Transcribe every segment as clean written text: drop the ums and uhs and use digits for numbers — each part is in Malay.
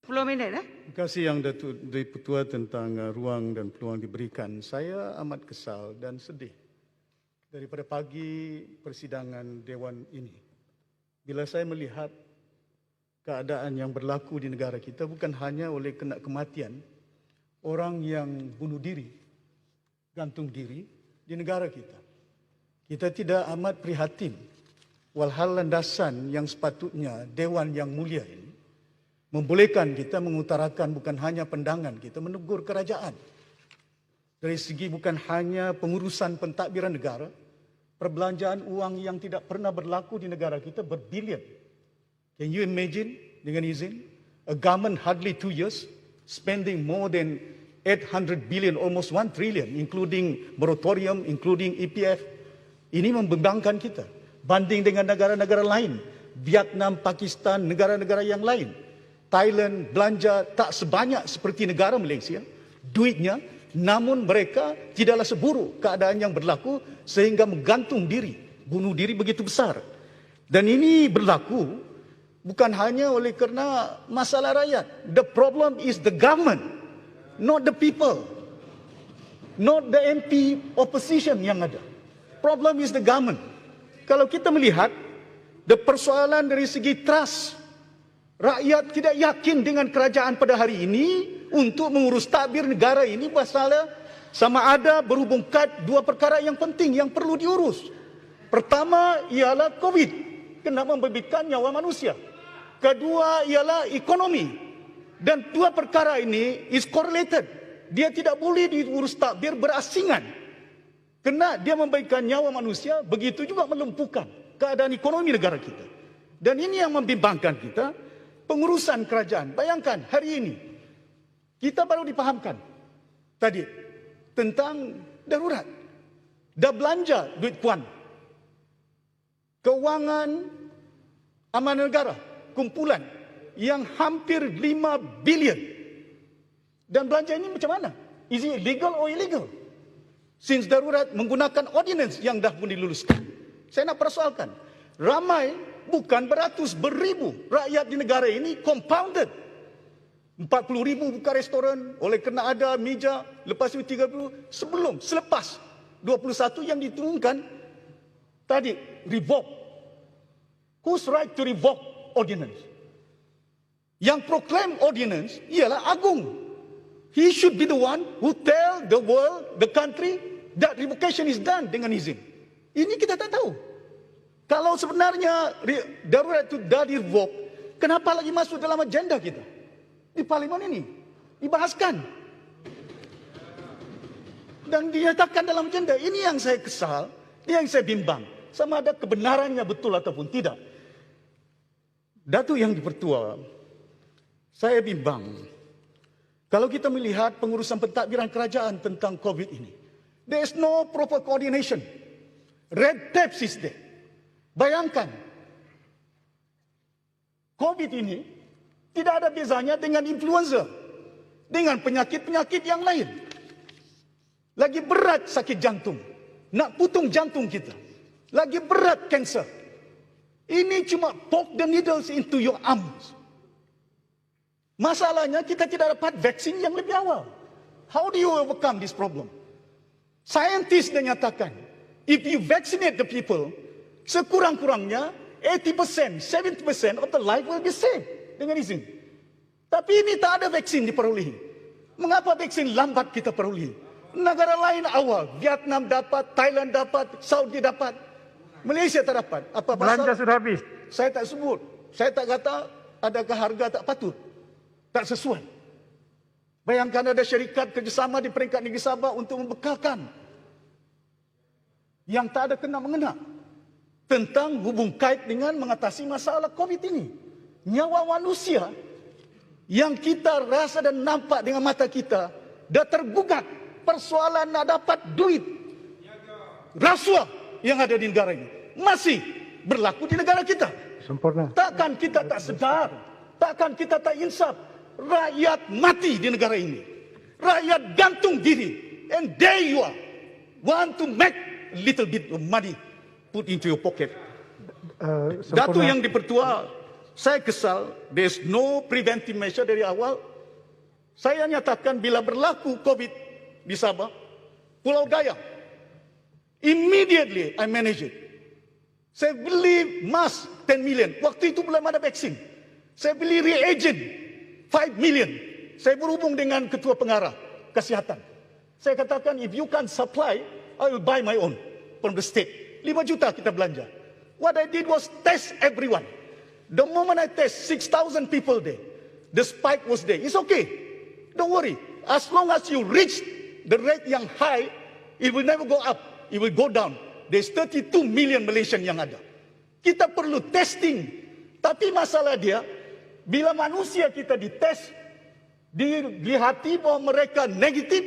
10 minit. Terima kasih Yang Datuk Dipertua tentang ruang dan peluang diberikan. Saya amat kesal dan sedih daripada pagi persidangan Dewan ini. Bila saya melihat keadaan yang berlaku di negara kita bukan hanya oleh kena kematian, orang yang bunuh diri, gantung diri di negara kita. Kita tidak amat prihatin walhal landasan yang sepatutnya Dewan yang mulia ini membolehkan kita mengutarakan bukan hanya pandangan kita, menegur kerajaan. Dari segi bukan hanya pengurusan pentadbiran negara, perbelanjaan uang yang tidak pernah berlaku di negara kita berbilion. Can you imagine, dengan izin, a government hardly 2 years spending more than 800 billion, almost 1 trillion, including moratorium, including EPF. Ini membebankan kita. Banding dengan negara-negara lain, Vietnam, Pakistan, negara-negara yang lain. Thailand belanja tak sebanyak seperti negara Malaysia, duitnya, namun mereka tidaklah seburuk keadaan yang berlaku sehingga menggantung diri, bunuh diri begitu besar. Dan ini berlaku bukan hanya oleh kerana masalah rakyat. The problem is the government, not the people, not the MP opposition yang ada. Problem is the government. Kalau kita melihat the persoalan dari segi trust, rakyat tidak yakin dengan kerajaan pada hari ini untuk mengurus tadbir negara ini masalah sama ada berhubung kait dua perkara yang penting yang perlu diurus. Pertama ialah COVID, kena membebitkan nyawa manusia. Kedua ialah ekonomi. Dan dua perkara ini is correlated. Dia tidak boleh diurus tadbir berasingan. Kena dia memberikan nyawa manusia, begitu juga melumpuhkan keadaan ekonomi negara kita. Dan ini yang membimbangkan kita, pengurusan kerajaan. Bayangkan hari ini, kita baru dipahamkan tadi tentang darurat. Dah belanja duit puan. Kewangan amanah negara, kumpulan yang hampir 5 bilion. Dan belanja ini macam mana? Is it legal or illegal? Since darurat menggunakan ordinance yang dah pun diluluskan. Saya nak persoalkan. Ramai, bukan beratus, beribu rakyat di negara ini compounded. 40,000 buka restoran, oleh kerana ada meja, lepas itu 30, selepas 21 yang diturunkan, tadi, revoke. Who's right to revoke ordinance? Yang proclaim ordinance ialah Agung. He should be the one who tell the world, the country, that revocation is done dengan izin. Ini kita tak tahu. Kalau sebenarnya darurat itu dah di-revoke, kenapa lagi masuk dalam agenda kita? Di parlimen ini. Dibahaskan. Dan dinyatakan dalam agenda. Ini yang saya kesal, yang saya bimbang. Sama ada kebenarannya betul ataupun tidak. Datuk Yang Dipertua, saya bimbang. Kalau kita melihat pengurusan pentadbiran kerajaan tentang COVID ini, there is no proper coordination. Red tape is there. Bayangkan, COVID ini tidak ada bezanya dengan influenza, dengan penyakit-penyakit yang lain. Lagi berat sakit jantung, nak putung jantung kita. Lagi berat kanser. Ini cuma poke the needles into your arms. Masalahnya kita tidak dapat vaksin yang lebih awal. How do you overcome this problem? Scientists menyatakan, if you vaccinate the people, sekurang-kurangnya 80%, 70% of the life will be saved dengan izin. Tapi ini tak ada vaksin diperolehi. Mengapa vaksin lambat kita perolehi? Negara lain awal, Vietnam dapat, Thailand dapat, Saudi dapat, Malaysia tak dapat. Apa pasal? Belanja sudah habis. Saya tak sebut. Saya tak kata adakah harga tak patut. Tak sesuai. Bayangkan ada syarikat kerjasama di peringkat negeri Sabah untuk membekalkan yang tak ada kena-mengena tentang hubung kait dengan mengatasi masalah COVID ini. Nyawa manusia yang kita rasa dan nampak dengan mata kita dah tergugat. Persoalan nak dapat duit rasuah yang ada di negara ini masih berlaku di negara kita. Sempurna. Takkan kita tak sedar, takkan kita tak insaf. Rakyat mati di negara ini. Rakyat gantung diri. And there you are. Want to make a little bit of money put into your pocket. Datuk Yang Dipertua, saya kesal, there's no preventive measure dari awal. Saya nyatakan bila berlaku COVID di Sabah, Pulau Gayam, immediately I manage it. Saya beli mask 10 million. Waktu itu belum ada vaksin. Saya beli reagent 5 million. Saya berhubung dengan ketua pengarah kesihatan. Saya katakan, if you can't supply, I will buy my own from the state. 5 juta kita belanja. What I did was test everyone. The moment I test 6,000 people there, the spike was there. It's okay. Don't worry. As long as you reach the rate yang high, it will never go up. It will go down. There's 32 million Malaysian yang ada. Kita perlu testing. Tapi masalah dia, bila manusia kita dites, dihati bahwa mereka negatif,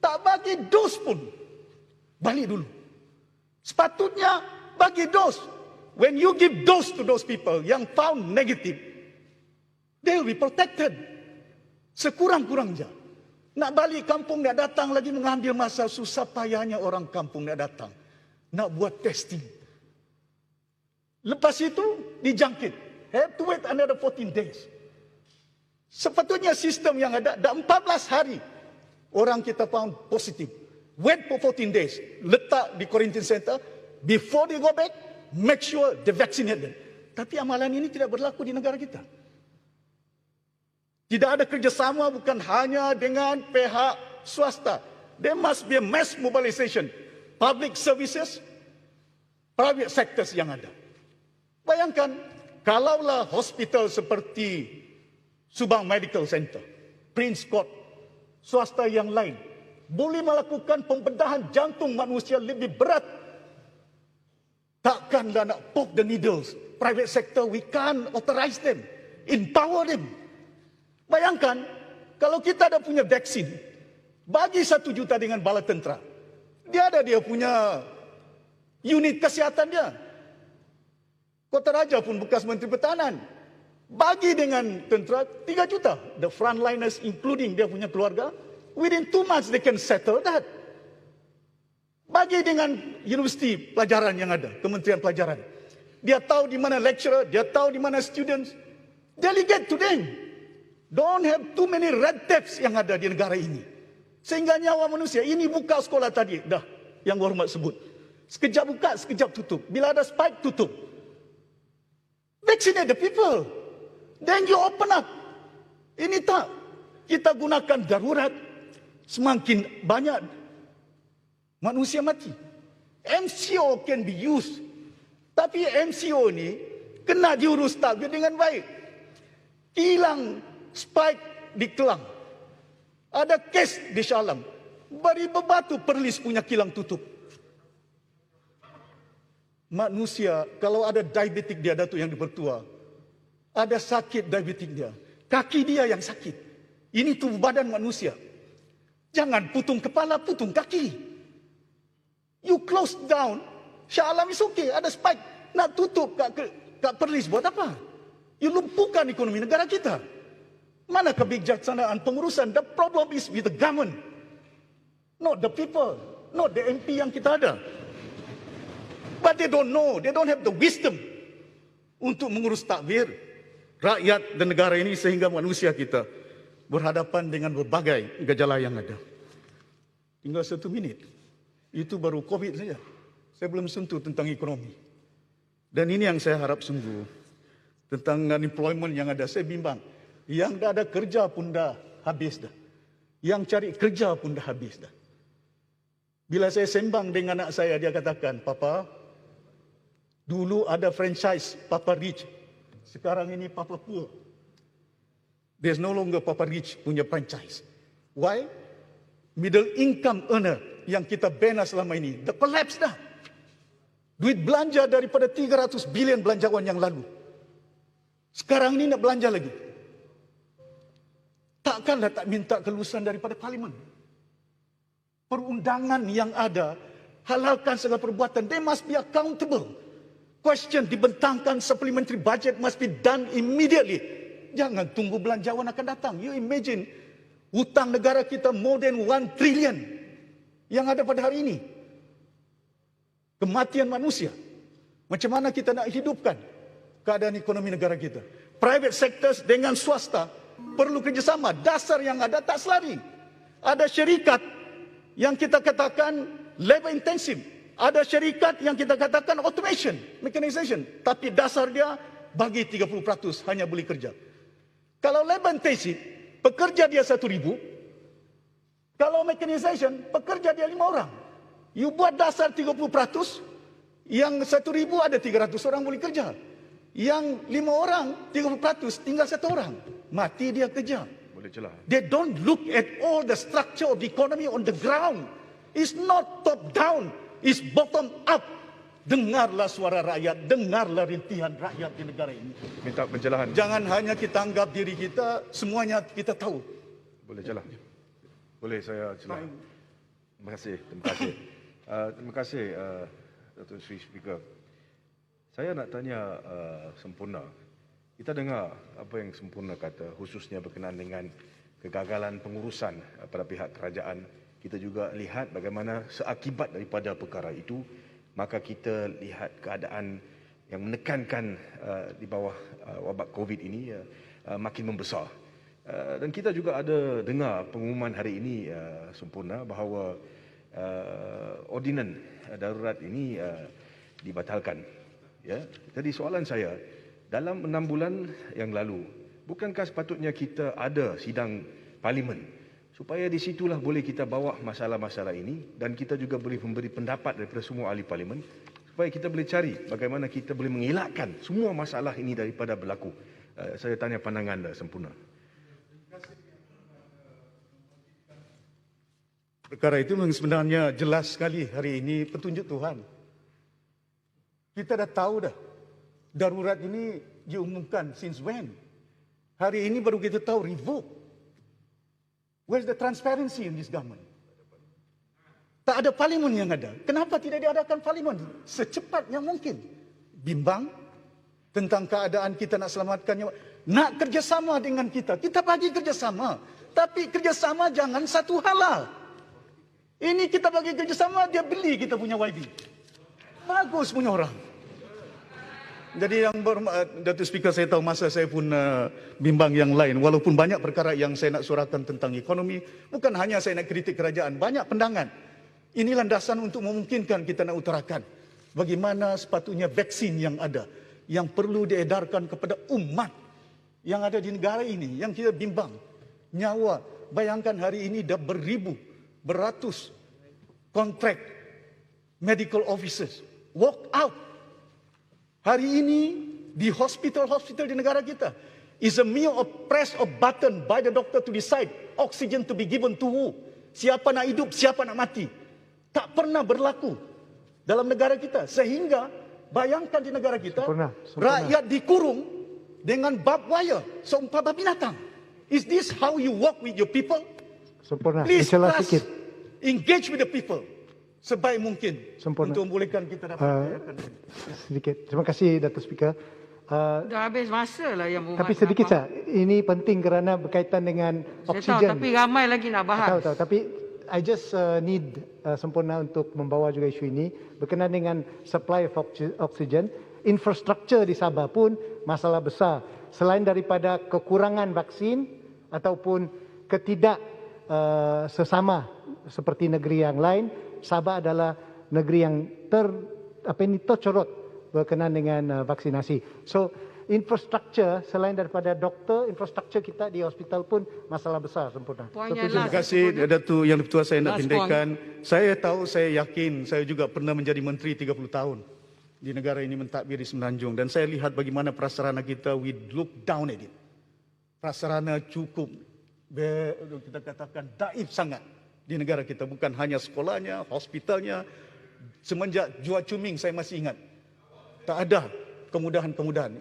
tak bagi dos pun. Balik dulu. Sepatutnya bagi dos. When you give dose to those people yang found negative, they will be protected. Sekurang-kurangnya. Nak balik kampung, nak datang lagi mengambil masa, susah payahnya orang kampung nak datang. Nak buat testing. Lepas itu, dijangkit. Have to wait another 14 days. Sepatutnya sistem yang ada, dah 14 hari, orang kita found positif. Wait for 14 days. Letak di quarantine center. Before they go back, make sure they vaccinate them. Tapi amalan ini tidak berlaku di negara kita. Tidak ada kerjasama bukan hanya dengan pihak swasta. There must be a mass mobilization. Public services, private sectors yang ada. Bayangkan, kalaulah hospital seperti Subang Medical Center, Prince Court, swasta yang lain, boleh melakukan pembedahan jantung manusia lebih berat. Takkanlah nak poke the needles. Private sector, we can't authorize them. Empower them. Bayangkan, kalau kita ada punya vaksin, bagi 1 juta dengan bala tentera. Dia ada dia punya unit kesihatan dia. Kota Raja pun bekas Menteri Pertahanan. Bagi dengan tentera 3 juta. The frontliners including dia punya keluarga. Within 2 months they can settle that. Bagi dengan universiti pelajaran yang ada, Kementerian Pelajaran. Dia tahu di mana lecturer, dia tahu di mana students. Delegate to them. Don't have too many red tapes yang ada di negara ini. Sehingga nyawa manusia, ini buka sekolah tadi, dah yang hormat sebut. Sekejap buka, sekejap tutup. Bila ada spike, tutup. Vaccinate the people. Then you open up. Ini tak. Kita gunakan darurat. Semakin banyak manusia mati. MCO can be used. Tapi MCO ni kena diurus takbir dengan baik. Hilang spike di Kelang. Ada kes di Shah Alam. Bari Bebatu Perlis punya kilang tutup. Manusia, kalau ada diabetik dia, Datuk yang dipertua, ada sakit diabetik dia, kaki dia yang sakit. Ini tubuh badan manusia. Jangan putung kepala, putung kaki. You close down, Shah Alam is okay, ada spike. Nak tutup kat Perlis buat apa? You lumpuhkan ekonomi negara kita. Mana kebijaksanaan pengurusan? The problem is with the government. Not the people. Not the MP yang kita ada. But they don't know. They don't have the wisdom untuk mengurus takbir rakyat dan negara ini sehingga manusia kita berhadapan dengan berbagai gejala yang ada. Tinggal 1 minit. Itu baru COVID saja. Saya belum sentuh tentang ekonomi. Dan ini yang saya harap sungguh. Tentang unemployment yang ada. Saya bimbang. Yang dah ada kerja pun dah habis dah. Yang cari kerja pun dah habis dah. Bila saya sembang dengan anak saya, dia katakan, Papa, dulu ada franchise Papa Rich. Sekarang ini Papa Poor. There's no longer Papa Rich punya franchise. Why? Middle income earner yang kita bina selama ini, the collapse dah. Duit belanja daripada 300 bilion belanjawan yang lalu. Sekarang ini nak belanja lagi. Takkanlah tak minta kelulusan daripada parlimen. Perundangan yang ada, halalkan segala perbuatan. They must be accountable. Question dibentangkan supplementary budget must be done immediately. Jangan tunggu belanjawan akan datang. You imagine, hutang negara kita more than 1 trillion yang ada pada hari ini. Kematian manusia. Macam mana kita nak hidupkan? keadaan ekonomi negara kita. Private sectors dengan swasta perlu kerjasama. Dasar yang ada tak selari. Ada syarikat yang kita katakan labor intensive. Ada syarikat yang kita katakan automation, mechanization. Tapi dasar dia bagi 30% hanya boleh kerja. Kalau labor intensive, pekerja dia 1,000. Kalau mechanization, pekerja dia 5 orang. You buat dasar 30%, yang 1,000 ada 300 orang boleh kerja. Yang 5 orang, 30% tinggal 1 orang. Mati dia kerja. Boleh celah. They don't look at all the structure of the economy on the ground. It's not top down, it's bottom up. Dengarlah suara rakyat, dengarlah rintihan rakyat di negara ini. Minta pencerahan. Jangan hanya kita anggap diri kita, semuanya kita tahu. Boleh celah. Boleh saya celah. Terima kasih. Terima kasih Datuk Seri Speaker. Saya nak tanya Sempurna. Kita dengar apa yang Sempurna kata, khususnya berkenaan dengan kegagalan pengurusan pada pihak kerajaan. Kita juga lihat bagaimana seakibat daripada perkara itu, maka kita lihat keadaan yang menekankan di bawah wabak COVID ini makin membesar. Dan kita juga ada dengar pengumuman hari ini Sempurna bahawa ordinan darurat ini dibatalkan. Ya, jadi soalan saya, dalam 6 bulan yang lalu, bukankah sepatutnya kita ada sidang parlimen supaya di situlah boleh kita bawa masalah-masalah ini dan kita juga boleh memberi pendapat daripada semua ahli parlimen supaya kita boleh cari bagaimana kita boleh mengelakkan semua masalah ini daripada berlaku. Saya tanya pandangan anda Sempurna. Perkara itu memang sebenarnya jelas sekali hari ini petunjuk Tuhan. Kita dah tahu dah, darurat ini diumumkan since when? Hari ini baru kita tahu revoke. Where's the transparency in this government? Tak ada parlimen yang ada. Kenapa tidak diadakan parlimen secepat yang mungkin? Bimbang tentang keadaan kita nak selamatkan nyawa. Nak kerjasama dengan kita, kita bagi kerjasama. Tapi kerjasama jangan satu halal. Ini kita bagi kerjasama, dia beli kita punya YB. Bagus punya orang. Jadi yang Datuk Speaker, saya tahu masa saya pun bimbang yang lain. Walaupun banyak perkara yang saya nak suarakan tentang ekonomi. Bukan hanya saya nak kritik kerajaan, banyak pandangan. Ini landasan untuk memungkinkan kita nak utarakan bagaimana sepatutnya vaksin yang ada, yang perlu diedarkan kepada umat yang ada di negara ini, yang kita bimbang. Nyawa, bayangkan hari ini dah beratus kontrak medical officers walk out. Hari ini di hospital-hospital di negara kita is a mere press of button by the doctor to decide oxygen to be given to who. Siapa nak hidup, siapa nak mati. Tak pernah berlaku dalam negara kita. Sehingga bayangkan di negara kita, rakyat dikurung dengan barbed wire, seumpama binatang. Is this how you work with your people? Sempurna. Please engage with the people sebaik mungkin. Sempurna. Untuk membolehkan kita dapat sedikit. Terima kasih Datuk Speaker. Dah habis masa lah yang buat. Tapi sedikit saja. Ini penting kerana berkaitan dengan oksigen. Saya tahu, tapi ramai lagi nak bahas. Tahu. Tapi I just need Sempurna untuk membawa juga isu ini berkenaan dengan supply of oksigen. Infrastruktur di Sabah pun masalah besar. Selain daripada kekurangan vaksin ataupun ketidak sesama seperti negeri yang lain, Sabah adalah negeri yang tercorot berkenaan dengan vaksinasi. So infrastruktur selain daripada doktor, infrastruktur kita di hospital pun masalah besar. Sempurna. Terima kasih Datuk Yang Dipertua, saya nak pindahkan. Saya tahu, saya yakin, saya juga pernah menjadi menteri 30 tahun di negara ini mentadbir di Semenanjung, dan saya lihat bagaimana prasarana kita, we look down at it. Prasarana cukup, kita katakan daif sangat di negara kita. Bukan hanya sekolahnya, hospitalnya. Semenjak Jua Cuming saya masih ingat, tak ada kemudahan-kemudahan.